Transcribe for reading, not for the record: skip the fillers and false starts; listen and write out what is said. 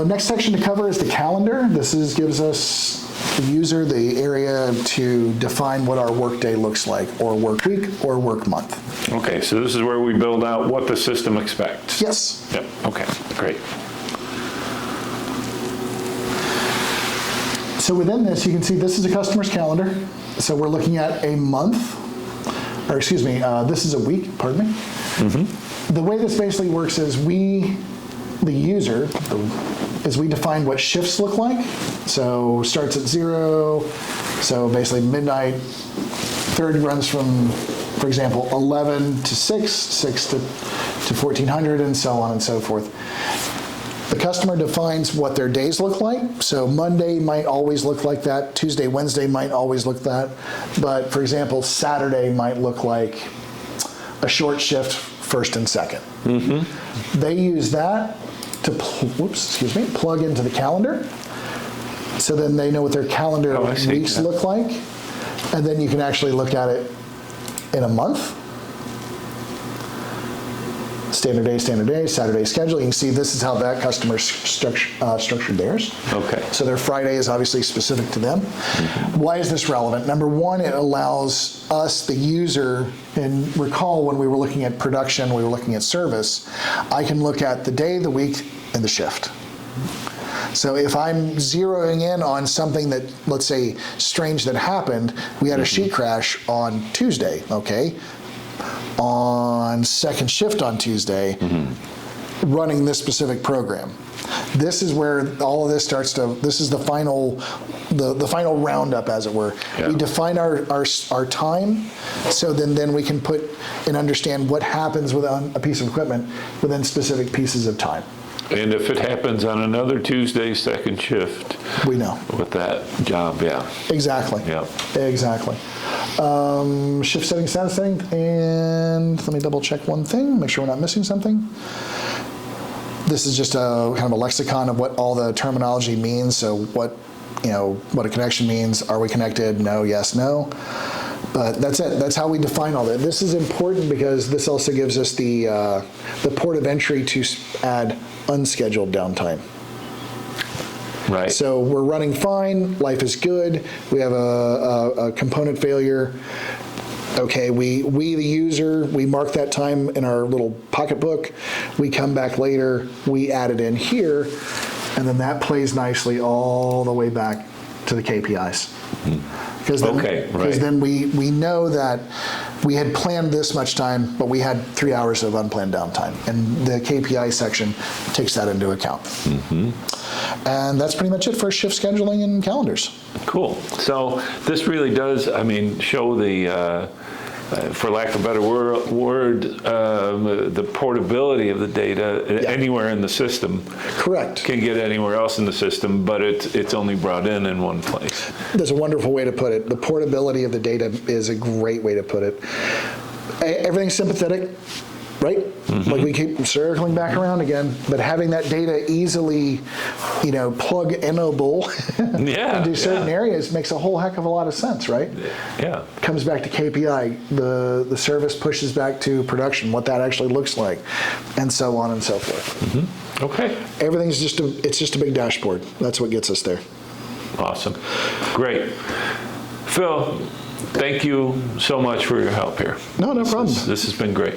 Next section to cover is the calendar. Gives us, the user, the area to define what our workday looks like, or work week, or work month. Okay, so this is where we build out what the system expects. Yes. Yep, okay, great. So within this, you can see this is a customer's calendar. So we're looking at a month, or excuse me, this is a week, pardon me. The way this basically works is the user, we define what shifts look like. So starts at 0, so basically midnight, third runs from, for example, 11 to 6, 6 to 1400, and so on and so forth. The customer defines what their days look like. So Monday might always look like that. Tuesday, Wednesday might always look that. But for example, Saturday might look like a short shift, first and second. They use that to plug into the calendar. So then they know what their calendar weeks look like. And then you can actually look at it in a month. Standard day, Saturday schedule. You can see this is how that customer structured theirs. Okay. So their Friday is obviously specific to them. Why is this relevant? Number one, it allows us, the user, and recall when we were looking at production, we were looking at service, I can look at the day, the week, and the shift. So if I'm zeroing in on something that, let's say, strange that happened, we had a sheet crash on Tuesday, okay? On second shift on Tuesday, running this specific program. This is where all of this starts to, this is the final roundup, as it were. Yeah. We define our time, so then we can put and understand what happens with a piece of equipment within specific pieces of time. And if it happens on another Tuesday, second shift, we know. With that job, yeah. Exactly. Yeah. Exactly. Shift setting, status setting, and let me double check one thing, make sure we're not missing something. This is just a kind of a lexicon of what all the terminology means. So what a connection means. Are we connected? No, yes, no. But that's it. That's how we define all that. This is important because this also gives us the port of entry to add unscheduled downtime. Right. So we're running fine, life is good, we have a component failure. Okay, we the user, we mark that time in our little pocketbook, we come back later, we add it in here, and then that plays nicely all the way back to the KPIs. Because then we know that we had planned this much time, but we had 3 hours of unplanned downtime. And the KPI section takes that into account. And that's pretty much it for shift scheduling and calendars. Cool. So this really does, show the, for lack of a better word, the portability of the data anywhere in the system. Correct. Can get anywhere else in the system, but it's only brought in one place. That's a wonderful way to put it. The portability of the data is a great way to put it. Everything's sympathetic, right? Like we keep circling back around again, but having that data easily, plug-inable into certain areas makes a whole heck of a lot of sense, right? Yeah. Comes back to KPI, the service pushes back to production, what that actually looks like, and so on and so forth. Okay. Everything's just a big dashboard. That's what gets us there. Awesome. Great. Phil, thank you so much for your help here. No problem. This has been great.